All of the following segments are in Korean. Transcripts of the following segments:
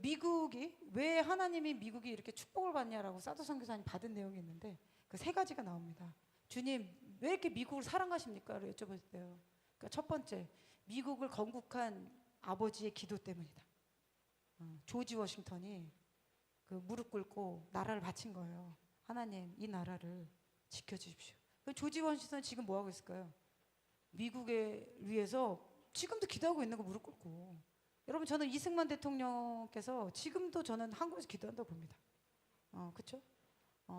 미국이 왜 하나님이 미국이 이렇게 축복을 받냐라고 사도 선교사님 받은 내용이 있는데 그 세 가지가 나옵니다. 주님 왜 이렇게 미국을 사랑하십니까? 라고 여쭤볼 때요. 그러니까 첫 번째, 미국을 건국한 아버지의 기도 때문이다. 조지 워싱턴이 그 무릎 꿇고 나라를 바친 거예요. 하나님 이 나라를 지켜주십시오. 조지 워싱턴은 지금 뭐 하고 있을까요? 미국에 위해서 지금도 기도하고 있는 거 무릎 꿇고. 여러분 저는 이승만 대통령께서 지금도 저는 한국에서 기도한다고 봅니다. 그렇죠?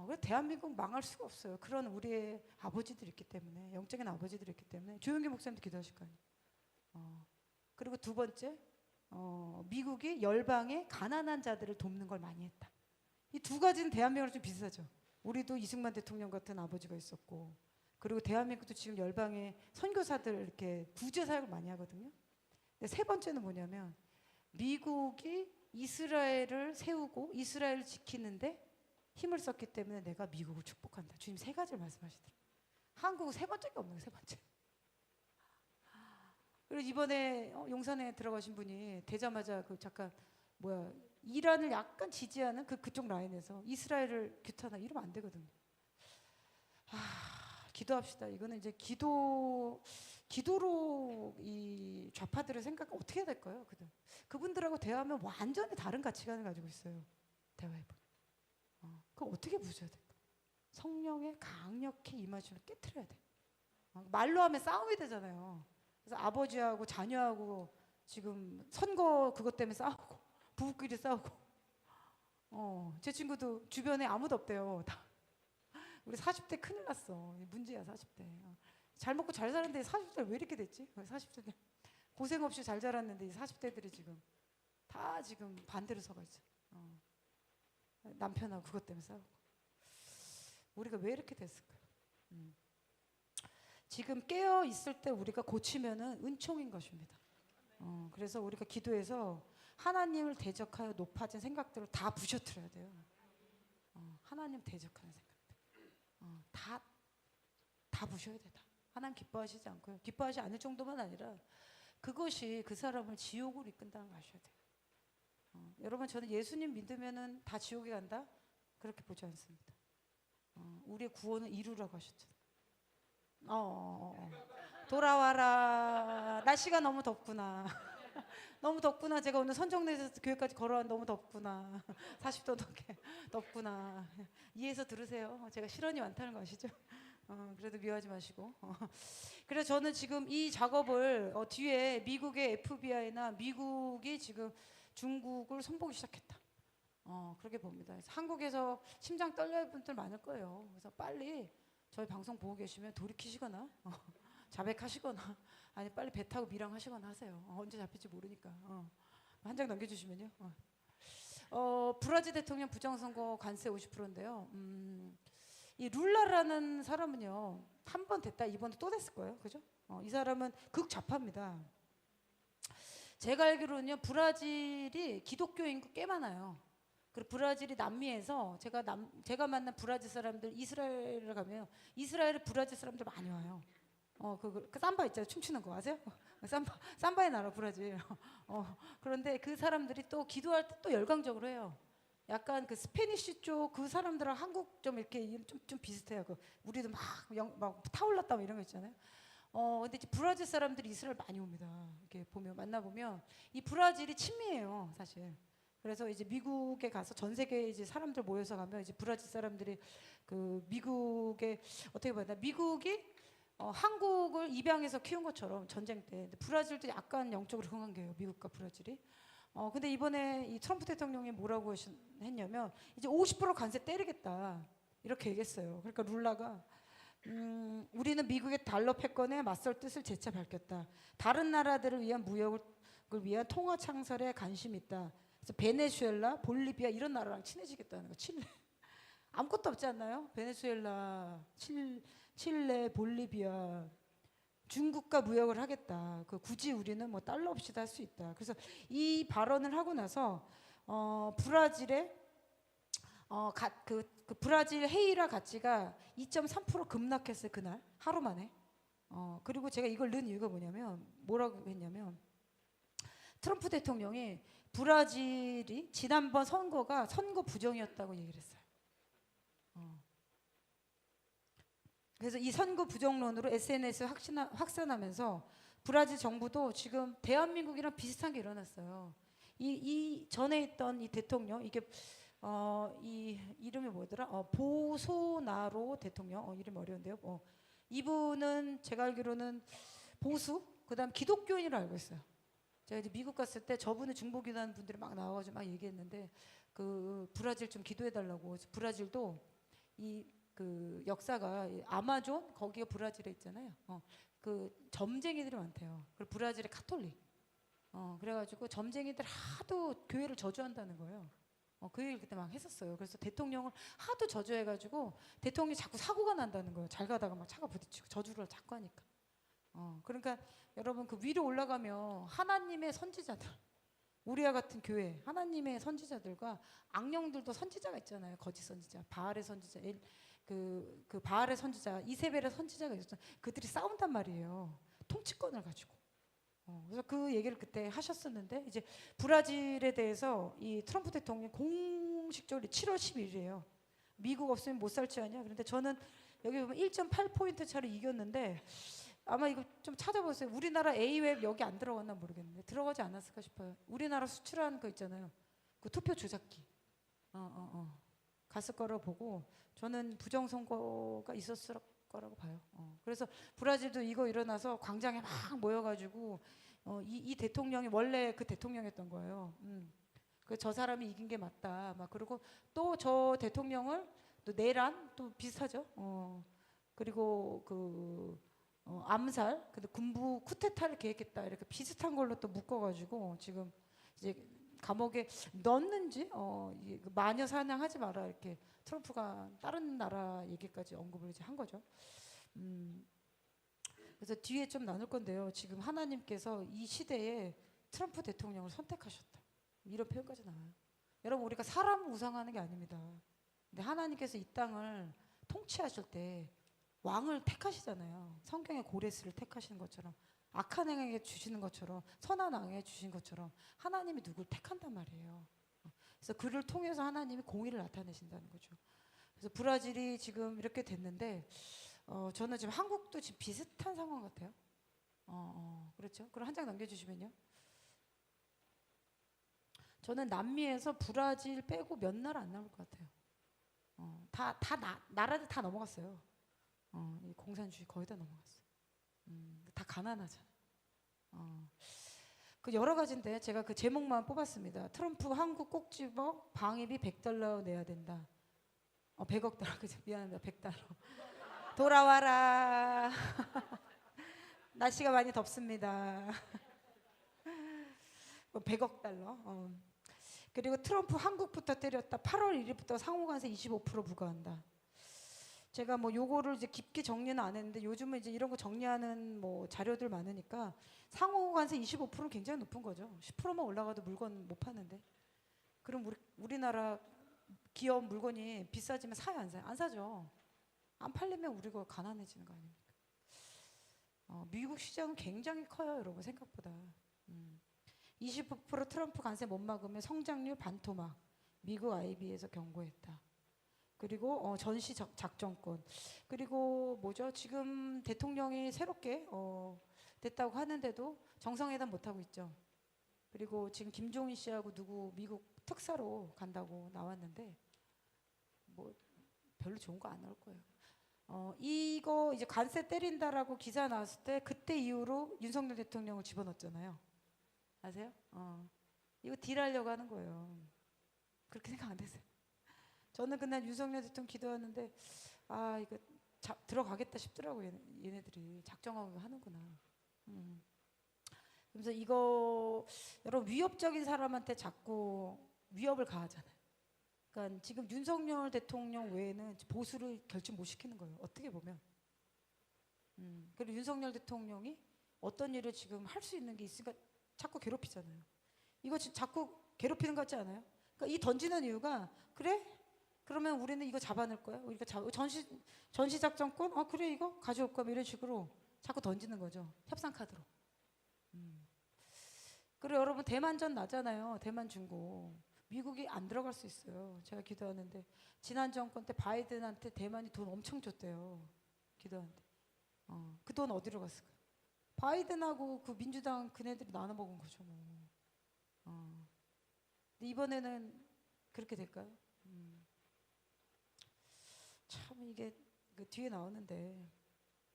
그래서 대한민국 망할 수가 없어요. 그런 우리의 아버지들이 있기 때문에, 영적인 아버지들이 있기 때문에. 조용기 목사님도 기도하실 거 아니에요. 그리고 두 번째, 미국이 열방의 가난한 자들을 돕는 걸 많이 했다. 이 두 가지는 대한민국으로 좀 비슷하죠. 우리도 이승만 대통령 같은 아버지가 있었고, 그리고 대한민국도 지금 열방의 선교사들 이렇게 구제 사역을 많이 하거든요. 근데 세 번째는 뭐냐면 미국이 이스라엘을 세우고 이스라엘을 지키는데 힘을 썼기 때문에 내가 미국을 축복한다. 주님 세 가지를 말씀하시더라고요. 한국은 세 번째가 없는 거예요. 세 번째. 그리고 이번에 용산에 들어가신 분이 되자마자 그 잠깐 이란을 약간 지지하는 그쪽 라인에서 이스라엘을 규탄하 이러면 안 되거든요. 기도합시다. 이거는 이제 기도로 이 좌파들의 생각 어떻게 해야 될까요? 그분들하고 대화하면 완전히 다른 가치관을 가지고 있어요. 대화해보면. 그럼 어떻게 부셔야 될까? 성령의 강력히 임하심을 깨트려야 돼. 말로 하면 싸움이 되잖아요. 그래서 아버지하고 자녀하고 지금 선거 그것 때문에 싸우고 부부끼리 싸우고. 제 친구도 주변에 아무도 없대요. 다. 우리 40대 큰일 났어. 문제야 40대. 잘 먹고 잘 사는데 40대 왜 이렇게 됐지? 40대들 고생 없이 잘 자랐는데 40대들이 지금 다 지금 반대로 서가 있어. 남편하고 그것 때문에 싸우고. 우리가 왜 이렇게 됐을까요? 지금 깨어 있을 때 우리가 고치면은 은총인 것입니다. 그래서 우리가 기도해서 하나님을 대적하여 높아진 생각들을 다 부셔뜨려야 돼요. 하나님 대적하는 생각들. 다 부셔야 돼. 다. 하나님 기뻐하시지 않고요. 기뻐하지 않을 정도만 아니라 그것이 그 사람을 지옥으로 이끈다는 걸 아셔야 돼요. 여러분 저는 예수님 믿으면은 다 지옥에 간다? 그렇게 보지 않습니다. 우리의 구원은 이루라고 하셨잖아요. 돌아와라. 날씨가 너무 덥구나. 너무 덥구나. 제가 오늘 선정대에서 교회까지 걸어왔는데 너무 덥구나. 40도 넘게 덥구나. 이해해서 들으세요. 제가 실언이 많다는 거 아시죠? 그래도 미워하지 마시고. 그래서 저는 지금 이 작업을 뒤에 미국의 FBI나 미국이 지금 중국을 손보기 시작했다. 그렇게 봅니다. 그래서 한국에서 심장 떨려할 분들 많을 거예요. 그래서 빨리 저희 방송 보고 계시면 돌이키시거나 자백하시거나 아니 빨리 배 타고 밀항하시거나 하세요. 언제 잡힐지 모르니까. 한 장 넘겨주시면요. 브라질 대통령 부정선거 관세 50%인데요. 이 룰라라는 사람은요 한 번 됐다 이번에 또 됐을 거예요. 그죠? 이 사람은 극좌파입니다. 제가 알기로는요 브라질이 기독교 인구 꽤 많아요. 그리고 브라질이 남미에서 제가 만난 브라질 사람들 이스라엘을 가면 이스라엘에 브라질 사람들 많이 와요. 그 삼바 있잖아요. 춤추는 거 아세요? 삼바의 나라 브라질. 그런데 그 사람들이 또 기도할 때 또 열광적으로 해요. 약간 그 스페니쉬 쪽 그 사람들랑 한국 좀 이렇게 좀 비슷해요. 우리도 막 타올랐다 이런 거 있잖아요. 근데 이제 브라질 사람들이 이스라엘 많이 옵니다. 이렇게 만나보면 이 브라질이 친미해요, 사실. 그래서 이제 미국에 가서 전 세계 이제 사람들 모여서 가면 이제 브라질 사람들이 그 미국에 어떻게 보나 미국이 한국을 입양해서 키운 것처럼 전쟁 때 브라질도 약간 영적으로 흥한 게요. 미국과 브라질이. 근데 이번에 이 트럼프 대통령이 뭐라고 했냐면 이제 50% 관세 때리겠다 이렇게 얘기했어요. 그러니까 룰라가 우리는 미국의 달러 패권에 맞설 뜻을 재차 밝혔다. 다른 나라들을 위한 무역을 위한 통화 창설에 관심이 있다. 그래서 베네수엘라, 볼리비아 이런 나라랑 친해지겠다는 거. 칠레 아무것도 없지 않나요? 베네수엘라, 칠레, 볼리비아, 중국과 무역을 하겠다. 굳이 우리는 뭐 달러 없이도 할 수 있다. 그래서 이 발언을 하고 나서 브라질의 그 브라질 헤이라 가치가 2.3% 급락했어요. 그날 하루 만에. 그리고 제가 이걸 넣은 이유가 뭐라고 했냐면 트럼프 대통령이 브라질이 지난번 선거가 선거 부정이었다고 얘기를 했어요. 그래서 이 선거 부정론으로 SNS에 확산하면서 브라질 정부도 지금 대한민국이랑 비슷한 게 일어났어요. 이 전에 있던 이 대통령, 이게 이 이름이 뭐더라? 보소나로 대통령. 이름이 어려운데요. 이분은 제가 알기로는 보수, 그다음 기독교인으로 알고 있어요. 제가 이제 미국 갔을 때 저분은 중보기도하는 분들이 막 나와가지고 막 얘기했는데 그 브라질 좀 기도해달라고. 브라질도 이 그 역사가 아마존 거기가 브라질에 있잖아요. 그 점쟁이들이 많대요. 그리고 브라질의 카톨릭. 그래가지고 점쟁이들 하도 교회를 저주한다는 거예요. 그 얘기를 그때 막 했었어요. 그래서 대통령을 하도 저주해가지고 대통령이 자꾸 사고가 난다는 거예요. 잘 가다가 막 차가 부딪히고 저주를 자꾸 하니까. 그러니까 여러분 그 위로 올라가면 하나님의 선지자들, 우리와 같은 교회, 하나님의 선지자들과 악령들도 선지자가 있잖아요. 거짓 선지자, 바알의 선지자, 그 바알의 선지자, 이세벨의 선지자가 있었죠. 그들이 싸운단 말이에요. 통치권을 가지고. 그래서 그 얘기를 그때 하셨었는데 이제 브라질에 대해서 이 트럼프 대통령이 공식적으로 7월 10일이에요. 미국 없으면 못 살지 않냐. 그런데 저는 여기 보면 1.8포인트 차로 이겼는데 아마 이거 좀 찾아보세요. 우리나라 A웹 여기 안 들어갔나 모르겠는데 들어가지 않았을까 싶어요. 우리나라 수출하는 거 있잖아요. 그 투표 조작기. 갔을 거라고 보고 저는 부정선거가 있었을 거라고 봐요. 그래서 브라질도 이거 일어나서 광장에 막 모여가지고 이 대통령이 원래 그 대통령이었던 거예요. 그 저 사람이 이긴 게 맞다. 막 그리고 또 저 대통령을 또 내란 또 비슷하죠. 그리고 그 암살, 근데 군부 쿠데타를 계획했다 이렇게 비슷한 걸로 또 묶어가지고 지금 이제 감옥에 넣었는지 마녀 사냥하지 마라 이렇게 트럼프가 다른 나라 얘기까지 언급을 이제 한 거죠. 그래서 뒤에 좀 나눌 건데요. 지금 하나님께서 이 시대에 트럼프 대통령을 선택하셨다. 이런 표현까지 나와요. 여러분 우리가 사람을 우상하는 게 아닙니다. 근데 하나님께서 이 땅을 통치하실 때 왕을 택하시잖아요. 성경에 고레스를 택하시는 것처럼 악한 왕에게 주시는 것처럼 선한 왕에게 주신 것처럼 하나님이 누굴 택한단 말이에요. 그래서 그를 통해서 하나님이 공의를 나타내신다는 거죠. 그래서 브라질이 지금 이렇게 됐는데 저는 지금 한국도 지금 비슷한 상황 같아요. 그렇죠. 그럼 한 장 넘겨주시면요. 저는 남미에서 브라질 빼고 몇 나라 안 남을 것 같아요. 나라들 다 넘어갔어요. 이 공산주의 거의 다 넘어갔어요. 다 가난하잖아요. 그 여러 가지인데 제가 그 제목만 뽑았습니다. 트럼프 한국 꼭 집어 방위비 $100 내야 된다. 100억 달러. 그죠? 미안합니다. $100. 돌아와라. 날씨가 많이 덥습니다. $100억. 그리고 트럼프 한국부터 때렸다. 8월 1일부터 상호관세 25% 부과한다. 제가 뭐 요거를 이제 깊게 정리는 안 했는데 요즘은 이제 이런 거 정리하는 뭐 자료들 많으니까 상호관세 25%는 굉장히 높은 거죠. 10%만 올라가도 물건 못 파는데. 그럼 우리나라 기업 물건이 비싸지면 사요 안 사요? 안 사죠. 안 팔리면 우리가 가난해지는 거 아닙니까? 미국 시장은 굉장히 커요, 여러분 생각보다. 20% 트럼프 관세 못 막으면 성장률 반토막. 미국 IB에서 경고했다. 그리고 전시 작전권. 그리고 뭐죠? 지금 대통령이 새롭게 됐다고 하는데도 정상회담 못 하고 있죠. 그리고 지금 김종인 씨하고 누구 미국 특사로 간다고 나왔는데 뭐 별로 좋은 거 안 나올 거예요. 이거 이제 관세 때린다라고 기사 나왔을 때 그때 이후로 윤석열 대통령을 집어넣었잖아요. 아세요? 이거 딜하려고 하는 거예요. 그렇게 생각 안 했어요. 저는 그날 윤석열 대통령 기도하는데 이거 들어가겠다 싶더라고요. 얘네들이 작정하고 하는구나. 그래서 이거 여러분 위협적인 사람한테 자꾸 위협을 가하잖아요. 그러니까 지금 윤석열 대통령 외에는 보수를 결집 못 시키는 거예요. 어떻게 보면. 그리고 윤석열 대통령이 어떤 일을 지금 할 수 있는 게 있으니까 자꾸 괴롭히잖아요. 이거 자꾸 괴롭히는 것 같지 않아요? 그러니까 이 던지는 이유가 그래? 그러면 우리는 이거 잡아낼 거야. 우리가 전시 작전권? 그래 이거 가져올 거야. 이런 식으로 자꾸 던지는 거죠. 협상 카드로. 그리고 여러분 대만전 나잖아요. 대만 중고. 미국이 안 들어갈 수 있어요. 제가 기도하는데 지난 정권 때 바이든한테 대만이 돈 엄청 줬대요. 기도하는데. 그 돈 어디로 갔을까? 바이든하고 그 민주당 그네들이 나눠 먹은 거죠. 뭐. 근데 이번에는 그렇게 될까요? 참 이게 그 뒤에 나오는데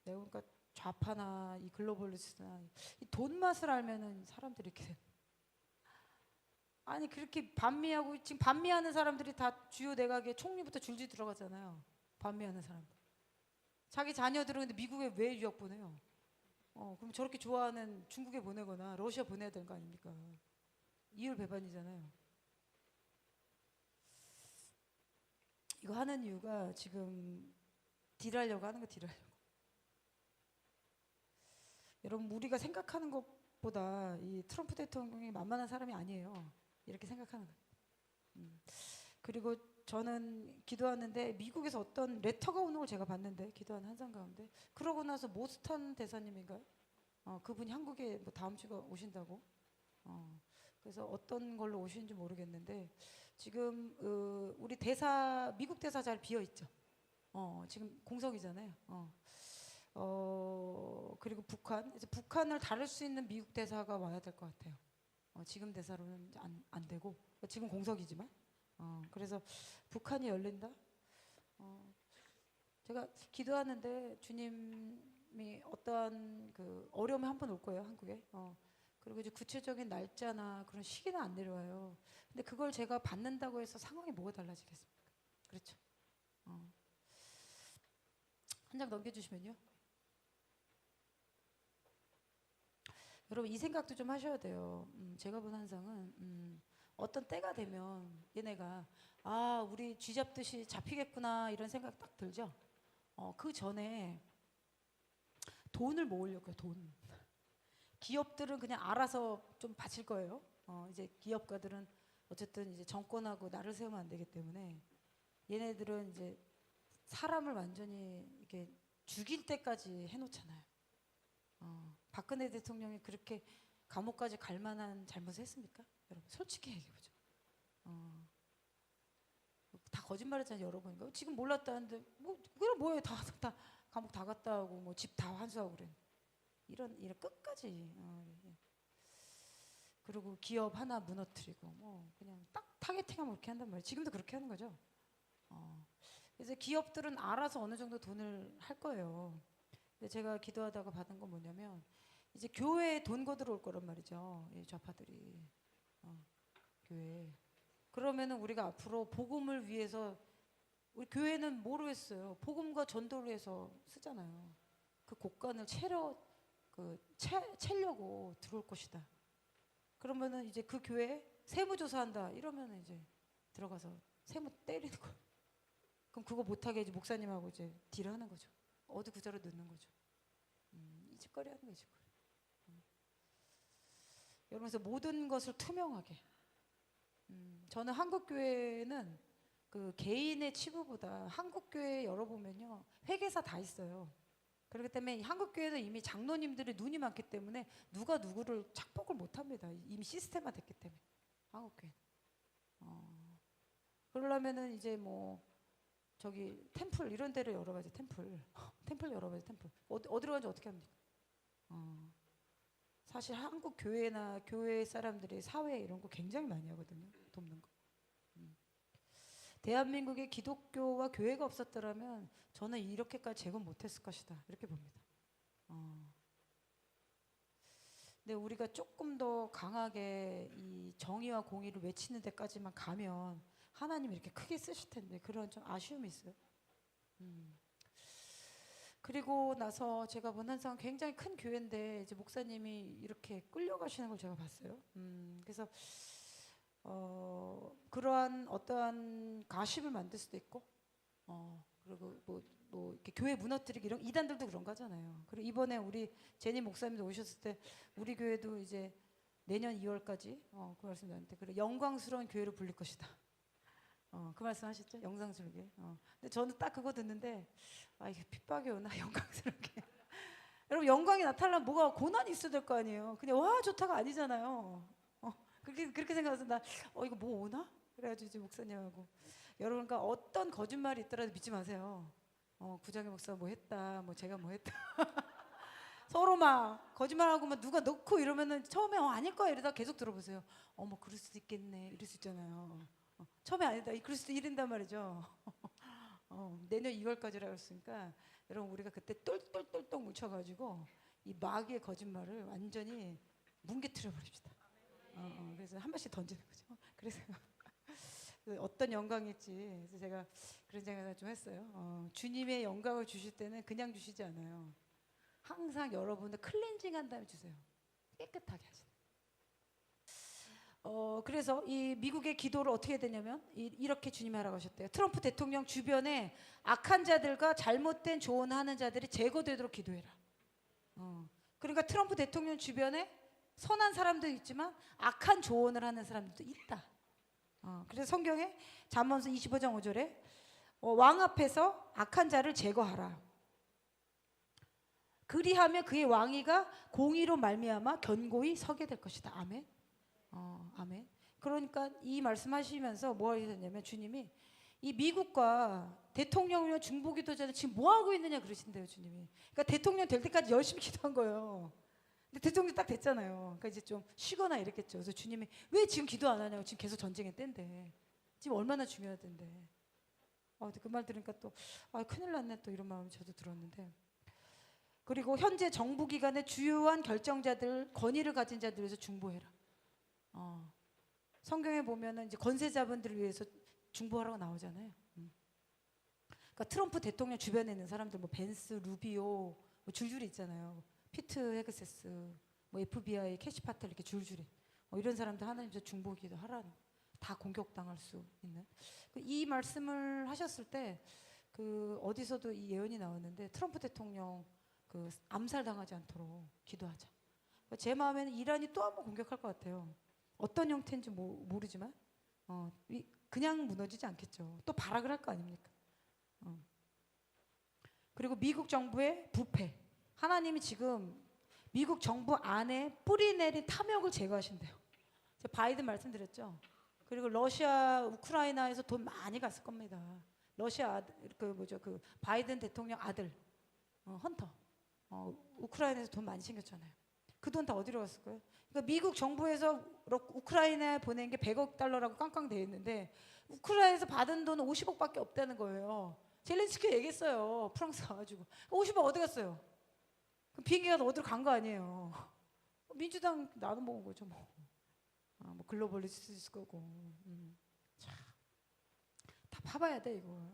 내가 보니까 좌파나 이 글로벌리스트나 이 돈 맛을 알면은 사람들이 이렇게 아니 그렇게 반미하고 지금 반미하는 사람들이 다 주요 내각에 총리부터 줄줄 들어가잖아요. 반미하는 사람들. 자기 자녀들은 근데 미국에 왜 유학 보내요? 그럼 저렇게 좋아하는 중국에 보내거나 러시아 보내야 되는 거 아닙니까? 이율배반이잖아요. 이거 하는 이유가 지금 딜하려고 하는 거 딜하려고. 여러분 우리가 생각하는 것보다 이 트럼프 대통령이 만만한 사람이 아니에요. 이렇게 생각하는 거예요. 그리고 저는 기도하는데 미국에서 어떤 레터가 오는 걸 제가 봤는데 기도하는 한상 가운데 그러고 나서 모스탄 대사님인가요? 그분이 한국에 뭐 다음 주가 오신다고. 그래서 어떤 걸로 오시는지 모르겠는데 지금 우리 대사 미국 대사 잘 비어 있죠. 지금 공석이잖아요. 그리고 북한 이제 북한을 다룰 수 있는 미국 대사가 와야 될 것 같아요. 지금 대사로는 안 되고 지금 공석이지만 그래서 북한이 열린다. 제가 기도하는데 주님이 어떠한 그 어려움이 한 번 올 거예요 한국에. 그리고 이제 구체적인 날짜나 그런 시기는 안 내려와요. 근데 그걸 제가 받는다고 해서 상황이 뭐가 달라지겠습니까? 그렇죠. 한 장 넘겨주시면요. 여러분 이 생각도 좀 하셔야 돼요. 제가 본 환상은 어떤 때가 되면 얘네가 우리 쥐 잡듯이 잡히겠구나 이런 생각 딱 들죠. 그 전에 돈을 모으려고요. 돈. 기업들은 그냥 알아서 좀 바칠 거예요. 이제 기업가들은 어쨌든 이제 정권하고 나를 세우면 안 되기 때문에 얘네들은 이제 사람을 완전히 이렇게 죽일 때까지 해놓잖아요. 박근혜 대통령이 그렇게 감옥까지 갈 만한 잘못을 했습니까? 여러분 솔직히 얘기해보죠. 다 거짓말했잖아요 여러 번인가. 지금 몰랐다는데 뭐 그럼 뭐예요? 다 감옥 다 갔다 오고 뭐 집 다 환수하고 그래. 이런 끝까지. 그리고 기업 하나 무너뜨리고 뭐 그냥 딱 타겟팅하면 그렇게 한단 말이에요. 지금도 그렇게 하는 거죠. 그래서 기업들은 알아서 어느 정도 돈을 할 거예요. 근데 제가 기도하다가 받은 건 뭐냐면 이제 교회에 돈 거들어 올 거란 말이죠. 이 좌파들이 교회. 그러면은 우리가 앞으로 복음을 위해서 우리 교회는 뭐로 했어요? 복음과 전도를 해서 쓰잖아요. 그 곡간을 채려고 들어올 것이다. 그러면은 이제 그 교회에 세무조사한다 이러면은 이제 들어가서 세무 때리는 거예요. 그럼 그거 못하게 이제 목사님하고 이제 딜을 하는 거죠. 어디 구자로 넣는 거죠. 이 짓거리 하는 거죠. 여러분 그래서 모든 것을 투명하게. 저는 한국 교회는 그 개인의 치부보다 한국 교회 열어보면요 회계사 다 있어요. 그렇기 때문에 한국 교회는 이미 장로님들의 눈이 많기 때문에 누가 누구를 착복을 못합니다. 이미 시스템화 됐기 때문에 한국 교회. 그러려면은 이제 뭐 저기 템플 이런 데를 열어가지 템플 열어가지 템플 어디로 가는지 어떻게 합니까? 사실 한국 교회나 교회 사람들이 사회 이런 거 굉장히 많이 하거든요. 돕는 거. 대한민국에 기독교와 교회가 없었더라면 저는 이렇게까지 재건 못했을 것이다. 이렇게 봅니다. 근데 우리가 조금 더 강하게 이 정의와 공의를 외치는 데까지만 가면 하나님이 이렇게 크게 쓰실 텐데 그런 좀 아쉬움이 있어요. 그리고 나서 제가 본 한상 굉장히 큰 교회인데 이제 목사님이 이렇게 끌려가시는 걸 제가 봤어요. 그래서 그러한 어떠한 가십을 만들 수도 있고, 그리고 뭐 이렇게 교회 무너뜨리기 이런 이단들도 그런 거잖아요. 그리고 이번에 우리 제니 목사님도 오셨을 때 우리 교회도 이제 내년 2월까지 그 말씀 나는데 그래 영광스러운 교회로 불릴 것이다. 그 말씀하셨죠? 영광스럽게. 근데 저는 딱 그거 듣는데 이게 핍박이 오나 영광스럽게. 여러분 영광이 나타나면 뭐가 고난이 있어야 될 거 아니에요. 그냥 와 좋다가 아니잖아요. 그렇게 생각해서 나 이거 뭐 오나? 그래가지고 이제 목사님하고 여러분, 그러니까 어떤 거짓말이 있더라도 믿지 마세요. 구정의 목사 뭐 했다, 뭐 제가 뭐 했다. 서로 막 거짓말하고 막 누가 넣고 이러면은 처음에 아닐 거야 이러다 계속 들어보세요. 뭐 그럴 수도 있겠네 이럴 수 있잖아요. 처음에 아니다 그럴 수도 이른단 말이죠. 내년 2월까지라고 했으니까 여러분, 우리가 그때 똘똘똘똘 뭉쳐가지고 이 마귀의 거짓말을 완전히 뭉개뜨려 버립시다. 그래서 한 발씩 던지는 거죠. 그래서 어떤 영광일지, 그래서 제가 그런 생각을 좀 했어요. 주님의 영광을 주실 때는 그냥 주시지 않아요. 항상 여러분을 클렌징한 다음에 주세요. 깨끗하게 하시는. 그래서 이 미국의 기도를 어떻게 해야 되냐면 이렇게 주님이 하라고 하셨대요. 트럼프 대통령 주변에 악한 자들과 잘못된 조언하는 자들이 제거되도록 기도해라. 그러니까 트럼프 대통령 주변에 선한 사람도 있지만 악한 조언을 하는 사람들도 있다. 그래서 성경에 잠언서 25장 5절에 왕 앞에서 악한 자를 제거하라. 그리하면 그의 왕위가 공의로 말미암아 견고히 서게 될 것이다. 아멘. 아멘. 그러니까 이 말씀하시면서 뭐 하셨냐면 주님이 이 미국과 대통령이나 중보기도자들 지금 뭐 하고 있느냐 그러신대요, 주님이. 그러니까 대통령 될 때까지 열심히 기도한 거예요. 근데 대통령 딱 됐잖아요. 그러니까 이제 좀 쉬거나 이랬겠죠. 그래서 주님이 왜 지금 기도 안 하냐고. 지금 계속 전쟁의 때인데 지금 얼마나 중요하던데. 근데 그 말 들으니까 또 큰일 났네 또 이런 마음이 저도 들었는데. 그리고 현재 정부 기관의 주요한 결정자들, 권위를 가진 자들 위해서 중보해라. 성경에 보면은 이제 권세자분들을 위해서 중보하라고 나오잖아요. 그러니까 트럼프 대통령 주변에 있는 사람들, 뭐 벤스, 루비오, 뭐 줄줄이 있잖아요. 피트 헤그세스, 뭐 FBI, 캐시 파텔 이렇게 줄줄이 이런 사람들 하나님께서 중보기도 하라는, 다 공격당할 수 있는 이 말씀을 하셨을 때 그 어디서도 이 예언이 나왔는데 트럼프 대통령 그 암살당하지 않도록 기도하자. 제 마음에는 이란이 또 한번 공격할 것 같아요. 어떤 형태인지 모르지만 그냥 무너지지 않겠죠. 또 발악을 할 거 아닙니까? 그리고 미국 정부의 부패. 하나님이 지금 미국 정부 안에 뿌리내린 탐욕을 제거하신대요. 제가 바이든 말씀드렸죠. 그리고 러시아, 우크라이나에서 돈 많이 갔을 겁니다. 러시아 그 바이든 대통령 아들 헌터, 우크라이나에서 돈 많이 챙겼잖아요. 그 돈 다 어디로 갔을 거예요? 그러니까 미국 정부에서 우크라이나에 보낸 게 100억 달러라고 깡깡 돼 있는데 우크라이나에서 받은 돈은 50억밖에 없다는 거예요. 젤렌스키 얘기했어요. 프랑스 가가지고 50억 어디 갔어요? 비행기가 어디로 간 거 아니에요. 민주당 나눠 먹은 거죠 뭐. 뭐 글로벌리스트 있을 거고. 다 파봐야 돼 이거.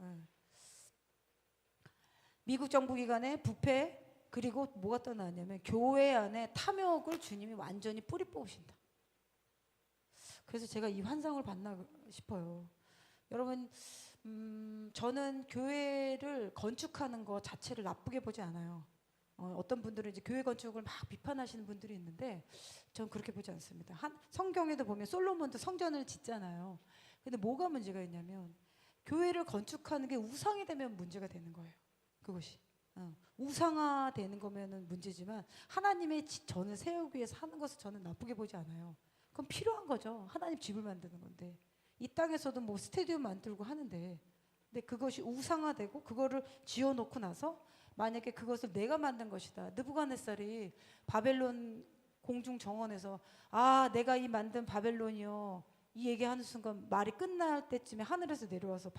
미국 정부 기관의 부패, 그리고 뭐가 또 나왔냐면 교회 안에 탐욕을 주님이 완전히 뿌리 뽑으신다. 그래서 제가 이 환상을 봤나 싶어요. 여러분, 저는 교회를 건축하는 것 자체를 나쁘게 보지 않아요. 어떤 분들은 이제 교회 건축을 막 비판하시는 분들이 있는데 전 그렇게 보지 않습니다. 성경에도 보면 솔로몬도 성전을 짓잖아요. 근데 뭐가 문제가 있냐면 교회를 건축하는 게 우상이 되면 문제가 되는 거예요. 그것이 우상화되는 거면은 문제지만 하나님의 전을 세우기 위해서 하는 것을 저는 나쁘게 보지 않아요. 그건 필요한 거죠. 하나님 집을 만드는 건데 이 땅에서도 뭐 스테디움 만들고 하는데, 근데 그것이 우상화되고 그거를 지어놓고 나서 만약에 그것을 내가 만든 것이다. 느부갓네살이 바벨론 공중 정원에서 내가 이 만든 바벨론이요, 이 얘기하는 순간 말이 끝날 때쯤에 하늘에서 내려와서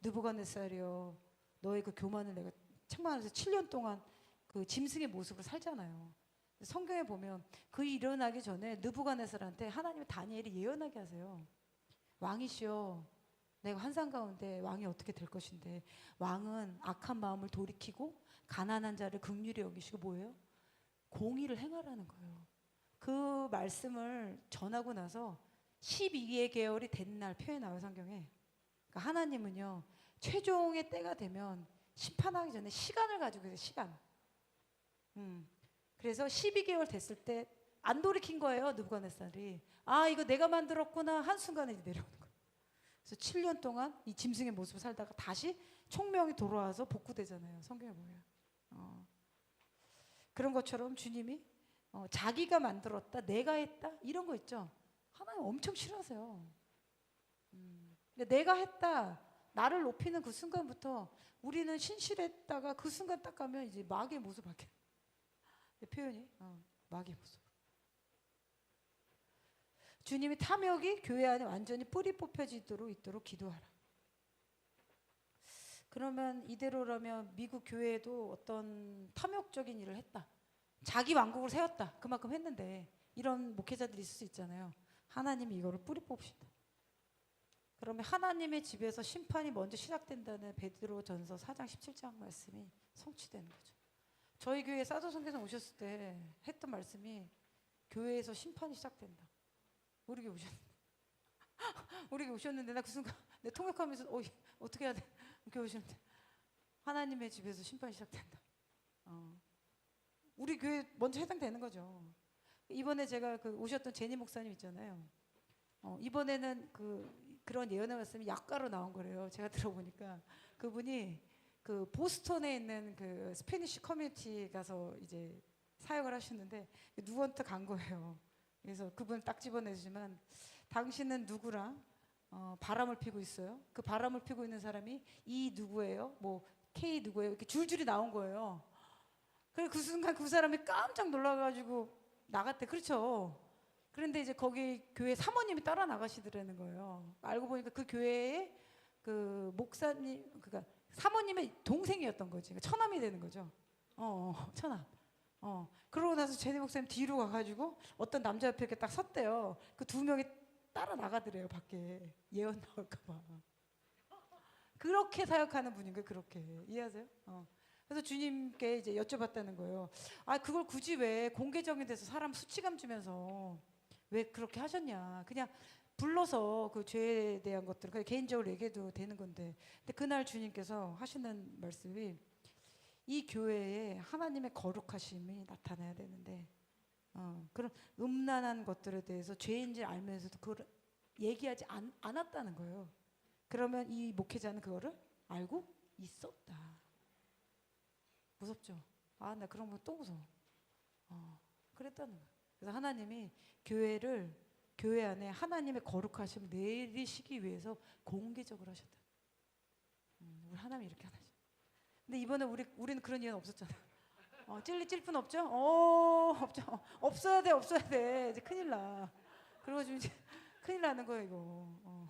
느부갓네살이요, 너의 그 교만을 내가 책망해서 7년 동안 그 짐승의 모습으로 살잖아요. 성경에 보면 그 일어나기 전에 느부갓네살한테 하나님의 다니엘이 예언하게 하세요. 왕이시여, 내가 환상 가운데 왕이 어떻게 될 것인데 왕은 악한 마음을 돌이키고 가난한 자를 긍휼히 여기시고 뭐예요? 공의를 행하라는 거예요. 그 말씀을 전하고 나서 12의 계열이 된 날 표현이 나와요, 성경에. 그러니까 하나님은요, 최종의 때가 되면 심판하기 전에 시간을 가지고 있어요, 시간. 그래서 12개월 됐을 때 안 돌이킨 거예요, 느부갓네살이. 이거 내가 만들었구나 한순간에 내려오는 거예요. 그래서 7년 동안 이 짐승의 모습을 살다가 다시 총명이 돌아와서 복구되잖아요, 성경에 보면. 그런 것처럼 주님이 자기가 만들었다, 내가 했다, 이런 거 있죠. 하나님 엄청 싫어하세요. 근데 내가 했다, 나를 높이는 그 순간부터 우리는 신실했다가 그 순간 딱 가면 이제 마귀의 모습 바뀌어. 표현이 마귀의 모습. 주님이 탐욕이 교회 안에 완전히 뿌리 뽑혀지도록 있도록 기도하라. 그러면 이대로라면 미국 교회에도 어떤 탐욕적인 일을 했다, 자기 왕국을 세웠다, 그만큼 했는데 이런 목회자들이 있을 수 있잖아요. 하나님이 이거를 뿌리 뽑으신다. 그러면 하나님의 집에서 심판이 먼저 시작된다는 베드로전서 4장 17장 말씀이 성취되는 거죠. 저희 교회 사도 선교사 오셨을 때 했던 말씀이 교회에서 심판이 시작된다. 우리 교회 오셨는데 우리 교회 오셨는데 나 그 순간 내 통역하면서 어떻게 해야 돼? 교회 오셨는데 하나님의 집에서 심판이 시작된다. 우리 교회 먼저 해당되는 거죠. 이번에 제가 그 오셨던 제니 목사님 있잖아요. 이번에는 그런 예언의 말씀이 약가로 나온 거래요. 제가 들어보니까 그분이 그 보스턴에 있는 그 스페니쉬 커뮤니티 가서 이제 사역을 하셨는데 누구한테 간 거예요. 그래서 그분 딱 집어내지만 당신은 누구랑 바람을 피고 있어요. 그 바람을 피고 있는 사람이 이 누구예요? 뭐 K 누구예요? 이렇게 줄줄이 나온 거예요. 그래서 그 순간 그 사람이 깜짝 놀라가지고 나갔대. 그렇죠. 그런데 이제 거기 교회 사모님이 따라 나가시더라는 거예요. 알고 보니까 그 교회에 그 목사님, 그러니까 사모님의 동생이었던 거지. 그러니까 처남이 되는 거죠. 처남. 그러고 나서 제니 목사님 뒤로 가가지고 어떤 남자 옆에 이렇게 딱 섰대요. 그 두 명이 따라 나가더래요, 밖에. 예언 나올까봐. 그렇게 사역하는 분인 거예요, 그렇게. 이해하세요? 그래서 주님께 이제 여쭤봤다는 거예요. 그걸 굳이 왜 공개적인 데서 사람 수치감 주면서 왜 그렇게 하셨냐. 그냥 불러서 그 죄에 대한 것들을 그냥 개인적으로 얘기해도 되는 건데. 근데 그날 주님께서 하시는 말씀이 이 교회에 하나님의 거룩하심이 나타나야 되는데 그런 음란한 것들에 대해서 죄인지 알면서도 그걸 얘기하지 않았다는 거예요. 그러면 이 목회자는 그거를 알고 있었다. 무섭죠? 나 그런 거 또 무서워. 그랬다는 거예요. 그래서 하나님이 교회 안에 하나님의 거룩하심을 내리시기 위해서 공개적으로 하셨다. 우리 하나님이 이렇게 하나죠. 근데 이번에 우리는 그런 예언 없었잖아. 찔 분 없죠? 없죠. 없어야 돼. 이제 큰일 나. 그래가지고 이제 큰일 나는 거예요, 이거.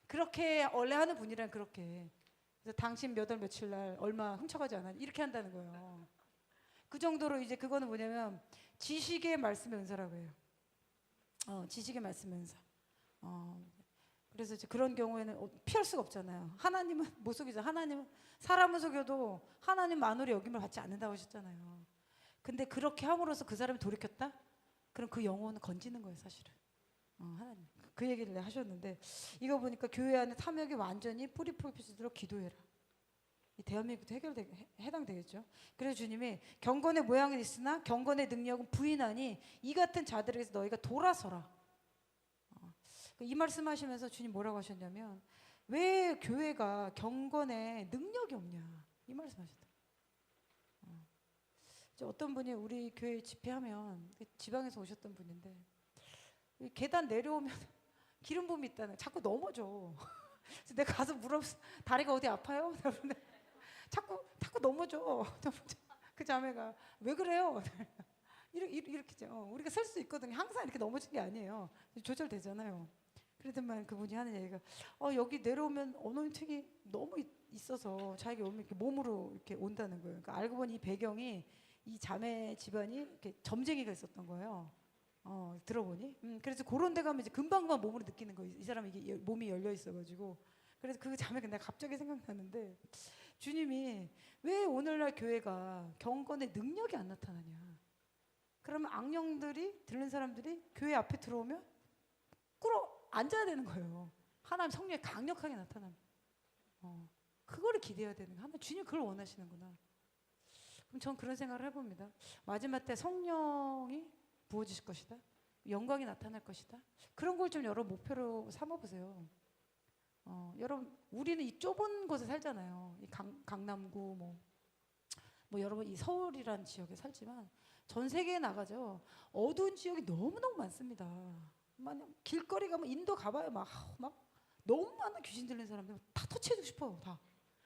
그렇게 원래 하는 분이란 그렇게. 그래서 당신 몇 월 며칠 날 얼마 훔쳐가지 않아. 이렇게 한다는 거예요. 그 정도로 이제 그거는 뭐냐면 지식의 말씀의 은사라고 해요. 지식의 말씀의 은사. 그래서 이제 그런 경우에는 피할 수가 없잖아요. 하나님은 못 속이죠. 하나님은 사람을 속여도 하나님 만으로 여김을 받지 않는다고 하셨잖아요. 근데 그렇게 함으로써 그 사람이 돌이켰다? 그럼 그 영혼은 건지는 거예요, 사실은. 하나님 그 얘기를 하셨는데 이거 보니까 교회 안에 탐욕이 완전히 뿌리 뽑히도록 기도해라. 이 대한민국도 해당되겠죠. 그래서 주님이 경건의 모양은 있으나 경건의 능력은 부인하니 이 같은 자들에게서 너희가 돌아서라. 이 말씀하시면서 주님 뭐라고 하셨냐면 왜 교회가 경건의 능력이 없냐 이 말씀하셨다. 어떤 분이 우리 교회 집회하면 지방에서 오셨던 분인데 계단 내려오면 기름 부음이 있다는 자꾸 넘어져. 그래서 내가 가서 물어봤어. 다리가 어디 아파요? 자꾸 넘어져. 그 자매가 왜 그래요? 이렇게죠. 우리가 설 수 있거든요. 항상 이렇게 넘어진 게 아니에요. 조절되잖아요. 그러더만 그분이 하는 얘기가 여기 내려오면 어노인팅이 너무 있어서 자기가 오면 이렇게 몸으로 이렇게 온다는 거예요. 그러니까 알고 보니 이 배경이 이 자매 집안이 이렇게 점쟁이가 있었던 거예요. 들어보니. 그래서 그런 데 가면 이제 금방금방 몸으로 느끼는 거예요. 이 사람이 이게 몸이 열려 있어가지고. 그래서 그 자매가 내가 갑자기 생각나는데 주님이 왜 오늘날 교회가 경건의 능력이 안 나타나냐. 그러면 악령들이 들는 사람들이 교회 앞에 들어오면 꿇어 앉아야 되는 거예요. 하나님 성령이 강력하게 나타나면. 그거를 기대해야 되는 거예요. 하나님 주님 그걸 원하시는구나. 그럼 전 그런 생각을 해봅니다. 마지막 때 성령이 부어지실 것이다. 영광이 나타날 것이다. 그런 걸 좀 여러 목표로 삼아보세요. 여러분 우리는 이 좁은 곳에 살잖아요. 이 강남구 뭐 여러분 이 서울이란 지역에 살지만 전 세계에 나가죠. 어두운 지역이 너무너무 많습니다. 만약 길거리 가면 인도 가봐요. 막 너무 많아. 귀신 들린 사람들 다 터치해주고 싶어. 다.